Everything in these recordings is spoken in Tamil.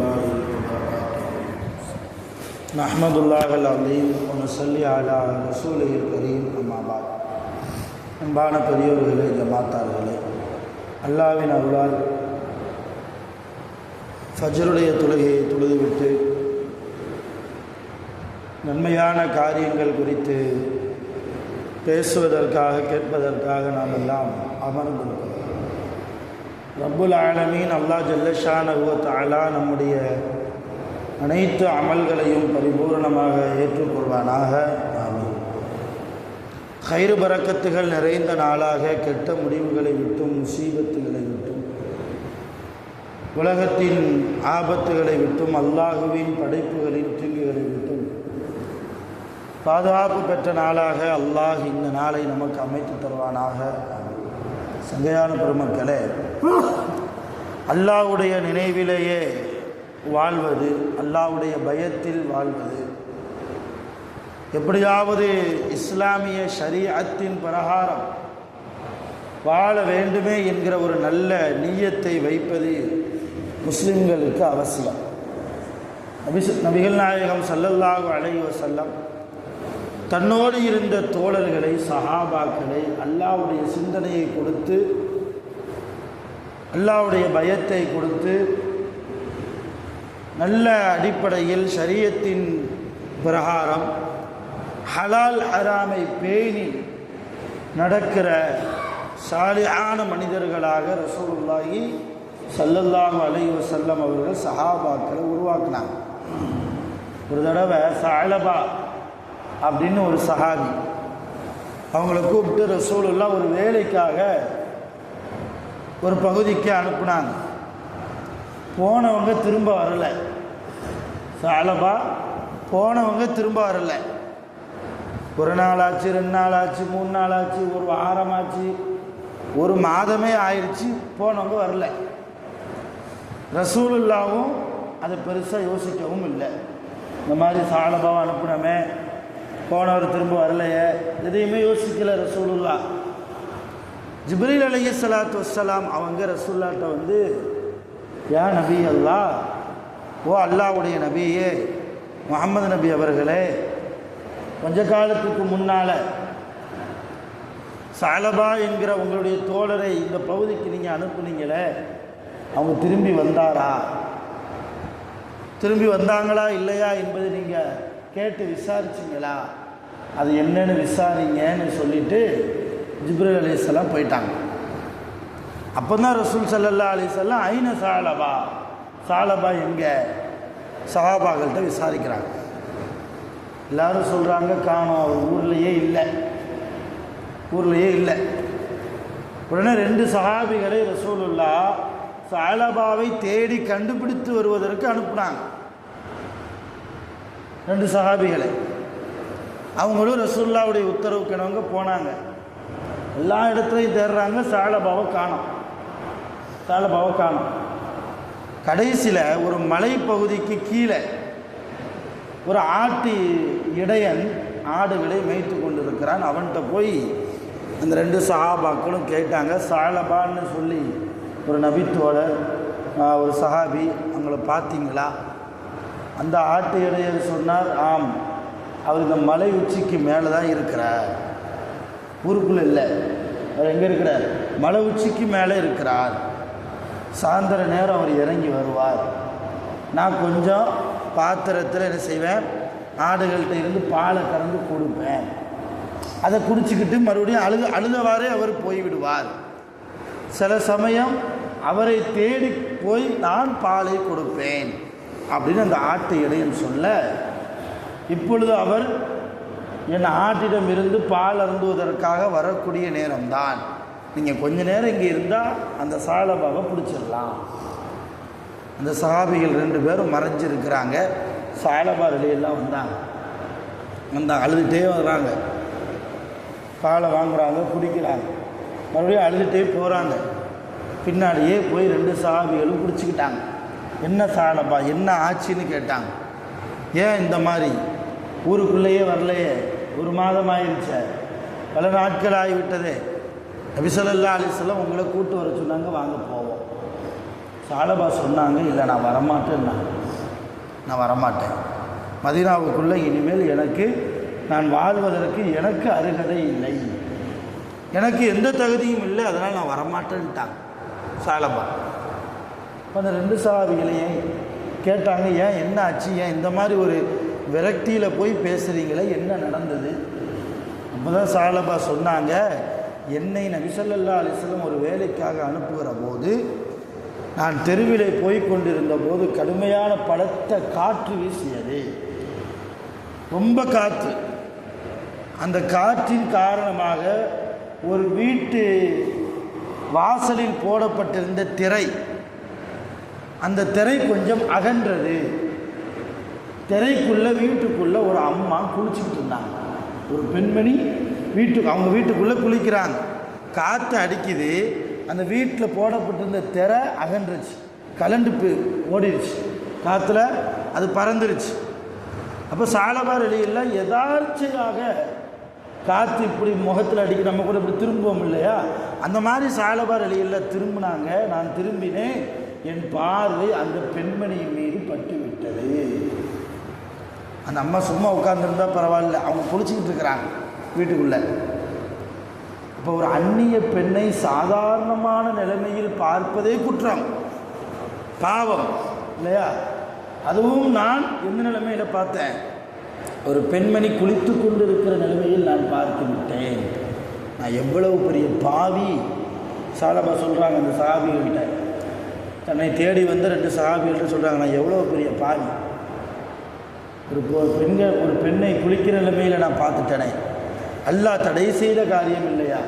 الله وبركاته نحمد الله العظيم ونصلي على رسوله الكريم أما بعد அன்பான பெரியோர்களே, ஜமாத்தார்களே, அல்லாஹ்வின் அருளால் ஃபஜ்ருடைய தொழுகையை தொழுதுவிட்டு நன்மையான காரியங்கள் குறித்து பேசுவதற்காக கேட்பதற்காக நாம் எல்லாம் அமர்ந்திருக்கிறோம். ரப்புல் ஆலமீன் அல்லாஹ் ஜல்லஷானஹு வ தஆலா நம்முடைய அனைத்து அமல்களையும் பரிபூர்ணமாக ஏற்றுக்கொள்வானாக. ஆமீன். கைரு பரக்கத்துகள் நிறைந்த நாளாக கெட்ட முடிவுகளை விட்டும் முசீபத்துகளை விட்டும் உலகத்தின் ஆபத்துகளை விட்டும் அல்லாஹுவின் படைப்புகளின் தீங்குகளை விட்டும் பாதுகாப்பு பெற்ற நாளாக அல்லாஹ் இந்த நாளை நமக்கு அமைத்து தருவானாக. சங்கையான பெருமக்களே, அல்லாஹ்வுடைய நினைவிலேயே வாழ்வது, அல்லாஹ்வுடைய பயத்தில் வாழ்வது, எப்படியாவது இஸ்லாமிய ஷரீஅத்தின் பிரகாரம் வாழ வேண்டுமே என்கிற ஒரு நல்ல நிய்யத்தை வைப்பது முஸ்லிம்களுக்கு அவசியம். நபிகள் நாயகம் ஸல்லல்லாஹு அலைஹி வஸல்லம் தன்னோடு இருந்த தோழர்களை, சஹாபாக்களை அல்லாஹ்வுடைய சிந்தனையை கொடுத்து, அல்லாஹ்வுடைய பயத்தை கொடுத்து, நல்ல அடிப்படையில் ஷரியத்தின் பிரகாரம் ஹலால் ஹராமை பேணி நடக்கிற சாலிஹான மனிதர்களாக ரசூலுல்லாஹி ஸல்லல்லாஹு அலைஹி வஸல்லம் அவர்கள் சஹாபாக்களை உருவாக்கினாங்க. ஒரு தடவை சஅலபா அப்படின்னு ஒரு சஹாபி, அவங்கள கூப்பிட்டு ரசூலுல்லாஹ் ஒரு வேலைக்காக ஒரு பகுதிக்கு அனுப்புனாங்க. போனவங்க திரும்ப வரல. சஅலபா போனவங்க திரும்ப வரல. ஒரு நாள் ஆச்சு, 2 நாள் ஆச்சு, 3 நாள் ஆச்சு, ஒரு வாரம் ஆச்சு, ஒரு மாதமே ஆயிடுச்சு, போனவங்க வரல. ரசூலுல்லாவும் அதை பெருசாக யோசிக்கவும் இல்லை. இந்த மாதிரி சஅலபாவை அனுப்புனமே, போனவர் திரும்ப வரலையே, எதையுமே யோசிக்கலை ரசூலுல்லாஹ். ஜிப்ரீல் அலைஹிஸ்ஸலாத்து வஸ்ஸலாம் அவங்க ரசூலுல்லாஹ்ட்ட வந்து, யா நபி அல்லாஹ், ஓ அல்லாஹ்வுடைய நபியே முஹம்மது நபி அவர்களே, கொஞ்ச காலத்துக்கு முன்னால் சஅலபா என்கிற உங்களுடைய தோழரை இந்த பகுதிக்கு நீங்கள் அனுப்புனீங்களே, அவங்க திரும்பி வந்தாரா, திரும்பி வந்தாங்களா இல்லையா என்பதை நீங்கள் கேட்டு விசாரிச்சிங்களா, அது என்னன்னு விசாரிங்கன்னு சொல்லிவிட்டு ஜிப்ரீல் அலைஹிஸ்ஸலாம் போயிட்டாங்க. அப்போ தான் ரசூல் ஸல்லல்லாஹு அலைஹி வஸல்லம் ஐன சஅலபா, சஅலபா எங்கே, சஹாபாக்கள்கிட்ட விசாரிக்கிறாங்க. எல்லாரும் சொல்கிறாங்க காணோம், அவர் ஊர்லேயே இல்லை, ஊர்லேயே இல்லை. உடனே 2 சஹாபிகளை ரசூலுல்லாஹ் சஅலபாவை தேடி கண்டுபிடித்து வருவதற்கு அனுப்புனாங்க. 2 சஹாபிகளை. அவங்களும் ரசூலுல்லாஹ்வுடைய உத்தரவுக்கிணவங்க போனாங்க. எல்லா இடத்துலையும் தேடுறாங்க, சஅலபாவை காணோம், சஅலபாவை காணோம். கடைசியில் ஒரு மலைப்பகுதிக்கு கீழே ஒரு ஆட்டு இடையன் ஆடுகளை மேய்த்து கொண்டிருக்கிறான். அவன்கிட்ட போய் அந்த 2 சஹாபாக்களும் கேட்டாங்க, சஅலபான்னு சொல்லி ஒரு நபித்தோழர், ஒரு சஹாபி, அவங்கள பார்த்தீங்களா? அந்த ஆட்டு இடையர் சொன்னார், ஆம், அவர் இந்த மலை உச்சிக்கு மேலே தான் இருக்கிறார், ஊருக்குள்ளே இல்லை, அவர் எங்கே இருக்கிறார், மலை உச்சிக்கு மேலே இருக்கிறார், சாயந்தர நேரம் அவர் இறங்கி வருவார், நான் கொஞ்சம் பாத்திரத்தில் என்ன செய்வேன், ஆடுகள்கிட்ட இருந்து பாலை கறந்து கொடுப்பேன், அதை குடிச்சிக்கிட்டு மறுபடியும் அழுதவாறே அவர் போய்விடுவார், சில சமயம் அவரை தேடி போய் நான் பாலை கொடுப்பேன் அப்படின்னு அந்த ஆட்டு இடையன் சொல்ல, இப்பொழுது அவர் என் ஆட்டிடம் இருந்து பால் அருந்துவதற்காக வரக்கூடிய நேரம்தான், நீங்கள் கொஞ்ச நேரம் இங்கே இருந்தால் அந்த சஅலபாவை பிடிச்சிடலாம். அந்த சஹாபிகள் 2 பேரும் மறைஞ்சிருக்கிறாங்க. சஅலபா எல்லாம் வந்தாங்க, அழுதுகிட்டே வர்றாங்க, பாலை வாங்குறாங்க, குடிக்கிறாங்க, மறுபடியும் அழுதுகிட்டே போகிறாங்க. பின்னாடியே போய் 2 சஹாபிகளும் பிடிச்சிக்கிட்டாங்க. என்ன சஅலபா, என்ன ஆச்சுன்னு கேட்டாங்க. ஏன் இந்த மாதிரி ஊருக்குள்ளேயே வரலையே, 1 மாதம் ஆயிடுச்சே, பல நாட்கள் ஆகிவிட்டதே, நபி ஸல்லல்லாஹு அலைஹி வஸல்லம் உங்களை கூட்டு வர சொன்னாங்க, வாங்க போவோம். சாலபா சொன்னாங்க, இல்லை நான் வரமாட்டேன்னா, நான் வரமாட்டேன், மதீனாவுக்குள்ளே இனிமேல் நான் வாழ்வதற்கு எனக்கு அருகதை இல்லை, எனக்கு எந்த தகுதியும் இல்லை, அதனால் நான் வரமாட்டேன்ட்டாங்க சாலபா. இப்போ அந்த 2 சஹாபிகளையும் கேட்டாங்க, ஏன் என்ன ஆச்சு, ஏன் இந்த மாதிரி ஒரு விரக்தியில் போய் பேசுகிறீங்களே, என்ன நடந்தது? அப்போ தான் சாலபா சொன்னாங்க, என்னை நபி ஸல்லல்லாஹு அலைஹி வஸல்லம் ஒரு வேலைக்காக அனுப்புகிற போது நான் தெருவிலே போய் கொண்டிருந்த போது கடுமையான பலத்த காற்று வீசியது, ரொம்ப காற்று. அந்த காற்றின் காரணமாக ஒரு வீட்டு வாசலில் போடப்பட்டிருந்த திரை, அந்த திரை கொஞ்சம் அகன்றது. திரைக்குள்ளே வீட்டுக்குள்ளே ஒரு அம்மா குளிச்சுக்கிட்டு இருந்தாங்க. ஒரு பெண்மணி அவங்க வீட்டுக்குள்ளே குளிக்கிறாங்க. காற்று அடிக்குது, அந்த வீட்டில் போடப்பட்டிருந்த திரை அகன்றுச்சு, கலண்டு ஓடிடுச்சு, காற்றுல அது பறந்துருச்சு. அப்போ சாலபா ரலியல்லாஹு எதார்ச்சையாக காற்று இப்படி முகத்தில் அடிக்க நம்ம கூட இப்படி திரும்புவோம் இல்லையா, அந்த மாதிரி சாலபா ரலியல்லாஹு திரும்பினாங்க. நான் திரும்பினேன், என் பார்வை அந்த பெண்மணியின் மீது பட்டு விட்டது. அந்த அம்மா சும்மா உட்கார்ந்துருந்தா பரவாயில்ல, அவங்க குளிச்சுக்கிட்டு இருக்கிறாங்க வீட்டுக்குள்ளே. இப்போ ஒரு அந்நிய பெண்ணை சாதாரணமான நிலைமையில் பார்ப்பதே குற்றம், பாவம் இல்லையா? அதுவும் நான் எந்த நிலைமையில் பார்த்தேன், ஒரு பெண்மணி குளித்து கொண்டு இருக்கிற நிலைமையில் நான் பார்த்து விட்டேன். நான் எவ்வளவு பெரிய பாவி. சாலபா சொல்கிறாங்க அந்த சஹாபிகள்கிட்ட, தன்னை தேடி வந்து 2 சஹாபிகள்கிட்ட சொல்கிறாங்க, நான் எவ்வளோ பெரிய பாவி, ஒரு பெண்ணை குளிக்கிற நிலைமையில் நான் பார்த்துட்டேனே, அல்லாஹ் தடை செய்த காரியம் இல்லையா,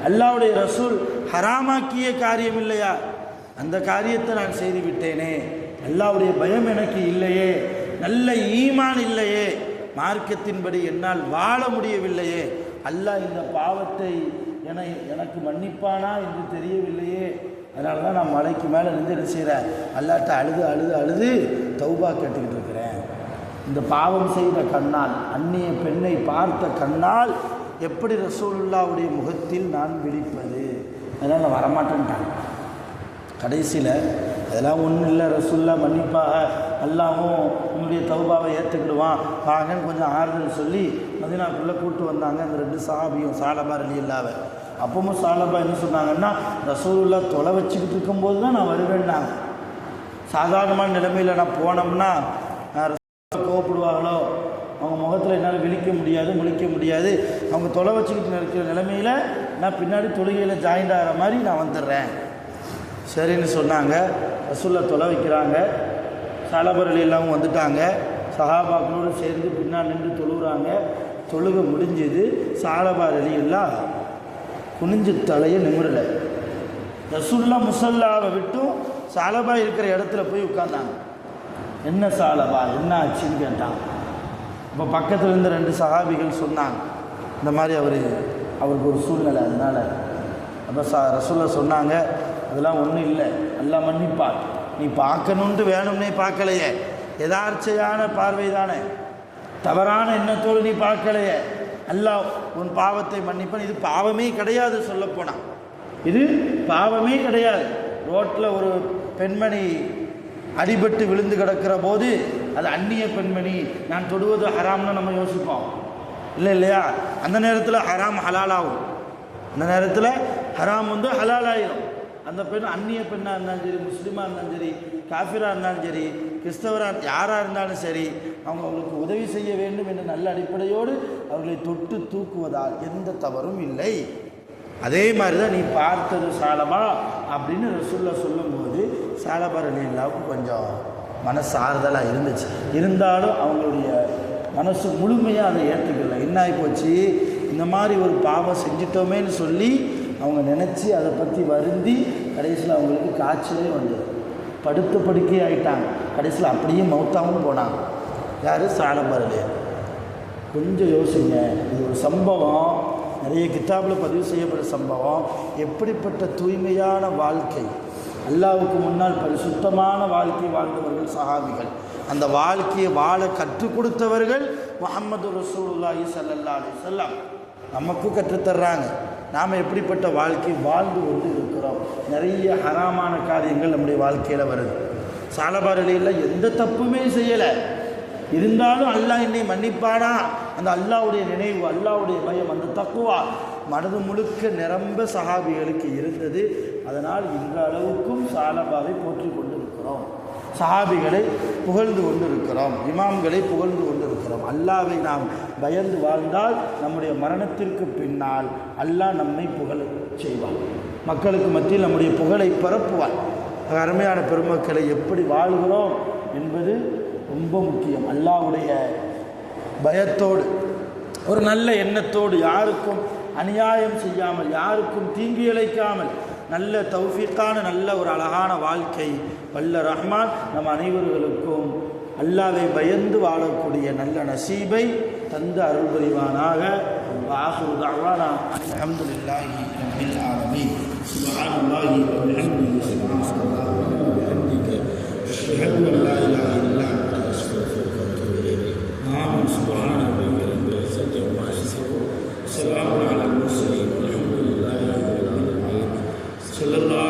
அல்லாஹ்வுடைய ரசூல் ஹராமாக்கிய காரியம் இல்லையா, அந்த காரியத்தை நான் செய்து விட்டேனே, அல்லாஹ்வுடைய பயம் எனக்கு இல்லையே, நல்ல ஈமான் இல்லையே, மார்க்கத்தின்படி என்னால் வாழ முடியவில்லையே, அல்லாஹ் இந்த பாவத்தை எனக்கு மன்னிப்பானா என்று தெரியவில்லையே, அதனால தான் நான் மலைக்கு மேலே நின்று என்ன செய்கிறேன், அல்லாஹ்ட்ட அழுது அழுது அழுது தௌபா கேட்டுக்கிட்டு இருக்கிறேன். இந்த பாவம் செய்த கண்ணால், அந்நிய பெண்ணை பார்த்த கண்ணால் எப்படி ரசூலுல்லாவுடைய முகத்தில் நான் விழிப்பது, அதனால் நான் வரமாட்டேன்ட்டாங்க. கடைசியில் அதெல்லாம் ஒன்றும் இல்லை, ரசூலுல்லா மன்னிப்பாக, அல்லாஹ்வும் உன்னுடைய தௌபாவை ஏற்றுக்கிடுவான் வாங்கன்னு கொஞ்சம் ஆறுதல் சொல்லி மதீனாக்குள்ளே கூப்பிட்டு வந்தாங்க அந்த 2 சஹாபியும், சாலபா ரலியல்லாஹு. அப்பவும் சாலபா என்ன சொன்னாங்கன்னா, ரசூலுல்லா தொலை வச்சுக்கிட்டு இருக்கும்போது தான் நான் வருவேன்னாங்க. சாதாரணமான நிலைமையில் நான் போனோம்னா கோவப்படுவாங்களோ, அவங்க முகத்தில் என்னால் விழிக்க முடியாது, முழிக்க முடியாது, அவங்க தொலை வச்சுக்கிட்டு இருக்கிற நிலைமையில் நான் பின்னாடி தொழுகையில் ஜாயிண்ட் ஆகிற மாதிரி நான் வந்துடுறேன். சரின்னு சொன்னாங்க. ரசூலுல்லா தொலை வைக்கிறாங்க, சாலபா ரலியல்லாஹு வந்துட்டாங்க, சஹாபாக்களோடு சேர்ந்து பின்னால் நின்று தொழுகிறாங்க. தொழுகை முடிஞ்சது. சாலபா ரலியல்லாஹு குனிஞ்சு தலையை நிமிரலை. ரசூலுல்லா முஸல்லாவை விட்டும் சாலபா இருக்கிற இடத்துல போய் உட்கார்ந்தாங்க. என்ன சாலபா என்ன ஆச்சுன்னு கேட்டாங்க. இப்போ பக்கத்தில் இருந்த 2 சஹாபிகள் சொன்னாங்க, இந்த மாதிரி அவருக்கு ஒரு சூழ்நிலை, அதனால். அப்போ ரசூலுல்லா சொன்னாங்க, அதெல்லாம் ஒன்றும் இல்லை, அல்லாஹ் மன்னிப்பார், நீ பார்க்கணுன்ட்டு வேணும்னே பார்க்கலையே, எதார்ச்சையான பார்வை தானே, தவறான எண்ணத்தோடு நீ பார்க்கலையே, அல்லாஹ் உன் பாவத்தை மன்னிப்பான். இது பாவமே கிடையாது, சொல்லப்போனால் இது பாவமே கிடையாது. ரோட்டில் ஒரு பெண்மணி அடிபட்டு விழுந்து கிடக்கிற போது அது அந்நிய பெண்மணி, நான் தொடுவது ஹராம்னு நம்ம யோசிப்போம் இல்லையா? அந்த நேரத்தில் ஹராம் ஹலாலாகும், அந்த நேரத்தில் ஹராம் வந்து ஹலாலாயிரும். அந்த பெண் அந்நிய பெண்ணாக இருந்தாலும் சரி, முஸ்லீமாக இருந்தாலும் சரி, காஃபிராக இருந்தாலும் சரி, கிறிஸ்தவராக யாராக இருந்தாலும் சரி, அவங்களுக்கு உதவி செய்ய வேண்டும் என்ற நல்ல அடிப்படையோடு அவர்களை தொட்டு தூக்குவதால் எந்த தவறும் இல்லை. அதே மாதிரி தான் நீ பார்த்தது சாலபா அப்படின்னு ரசூலுல்லா சொல்லும்போது சாலபா ரலியல்லாஹு கொஞ்சம் மனசு ஆறுதலாக இருந்துச்சு. இருந்தாலும் அவங்களுடைய மனசு முழுமையாக அதை ஏற்றுக்கல. என்ன ஆகி போச்சு, இந்த மாதிரி ஒரு பாவம் செஞ்சிட்டோமேன்னு சொல்லி அவங்க நினச்சி அதை பற்றி வருந்தி கடைசியில் அவங்களுக்கு காய்ச்சலே வந்தது, படுத்த படுக்கை ஆகிட்டாங்க. கடைசியில் அப்படியே மௌத்தாகவும் போனாங்க. யார்? சாலபா ரலியல்லாஹு. கொஞ்சம் யோசிங்க, இது ஒரு சம்பவம், நிறைய கிதாபில் பதிவு செய்யப்பட்ட சம்பவம். எப்படிப்பட்ட தூய்மையான வாழ்க்கை, அல்லாஹ்வுக்கு முன்னால் பரிசுத்தமான வாழ்க்கை வாழ்ந்தவர்கள் சஹாபிகள். அந்த வாழ்க்கையை வாழ கற்றுக் கொடுத்தவர்கள் முஹம்மது ரசூலுல்லாஹி ஸல்லல்லாஹு அலைஹி வஸல்லம் நமக்கு கற்றுத்தர்றாங்க. நாம் எப்படிப்பட்ட வாழ்க்கை வாழ்ந்து கொண்டு இருக்கிறோம். நிறைய ஹராமான காரியங்கள் நம்முடைய வாழ்க்கையில் வருது. சாலபாரலியில் எந்த தப்புமே செய்யலை, இருந்தாலும் அல்லாஹ் என்னை மன்னிப்பானா, அந்த அல்லாஹ்வுடைய நினைவு, அல்லாஹ்வுடைய பயம், அந்த தக்குவா மனது முழுக்க நிரம்ப சஹாபிகளுக்கு இருந்தது. அதனால் இந்த அளவுக்கும் சாலபாவை போற்றி கொண்டிருக்கிறோம், சஹாபிகளை புகழ்ந்து கொண்டிருக்கிறோம், இமாம்களை புகழ்ந்து கொண்டிருக்கிறோம். அல்லாஹ்வை நாம் பயந்து வாழ்ந்தால் நம்முடைய மரணத்திற்கு பின்னால் அல்லாஹ் நம்மை புகழ செய்வான், மக்களுக்கு மத்தியில் நம்முடைய புகழை பரப்புவான். அருமையான பெருமக்களை எப்படி வாழ்கிறோம் என்பது ரொம்ப முக்கியம். அல்லாஹ்வுடைய பயத்தோடு, ஒரு நல்ல எண்ணத்தோடு, யாருக்கும் அநியாயம் செய்யாமல், யாருக்கும் தீங்கு இழைக்காமல், நல்ல தௌஃபீக்கான நல்ல ஒரு அழகான வாழ்க்கை வல்ல ரஹ்மான் நம் அனைவர்களுக்கும் அல்லாஹ்வை பயந்து வாழக்கூடிய நல்ல நசீபை தந்து அருள் புரிவானாக. ஆகிரு தஅவானா அல்ஹம்துலில்லாஹி ரப்பில் ஆலமீன். சுப்ஹானல்லாஹி வ பிஹம்திஹி சுப்ஹானல்லாஹி வ பிஹம்திஹி அஷ்ஹது அன் லா இலாஹா இல்லா அன்த அஸ்தக்ஃபிருக வ அத்தூபு இலைக். ஆமீன். சுப்ஹான ரப்பிக ரப்பில் இஸ்ஸத்தி அம்மா யசிஃபூன். ஸலாமுன் அலல் முர்ஸலீன் வல்ஹம்துலில்லாஹி ரப்பில் ஆலமீன். ஸல்லல்லாஹு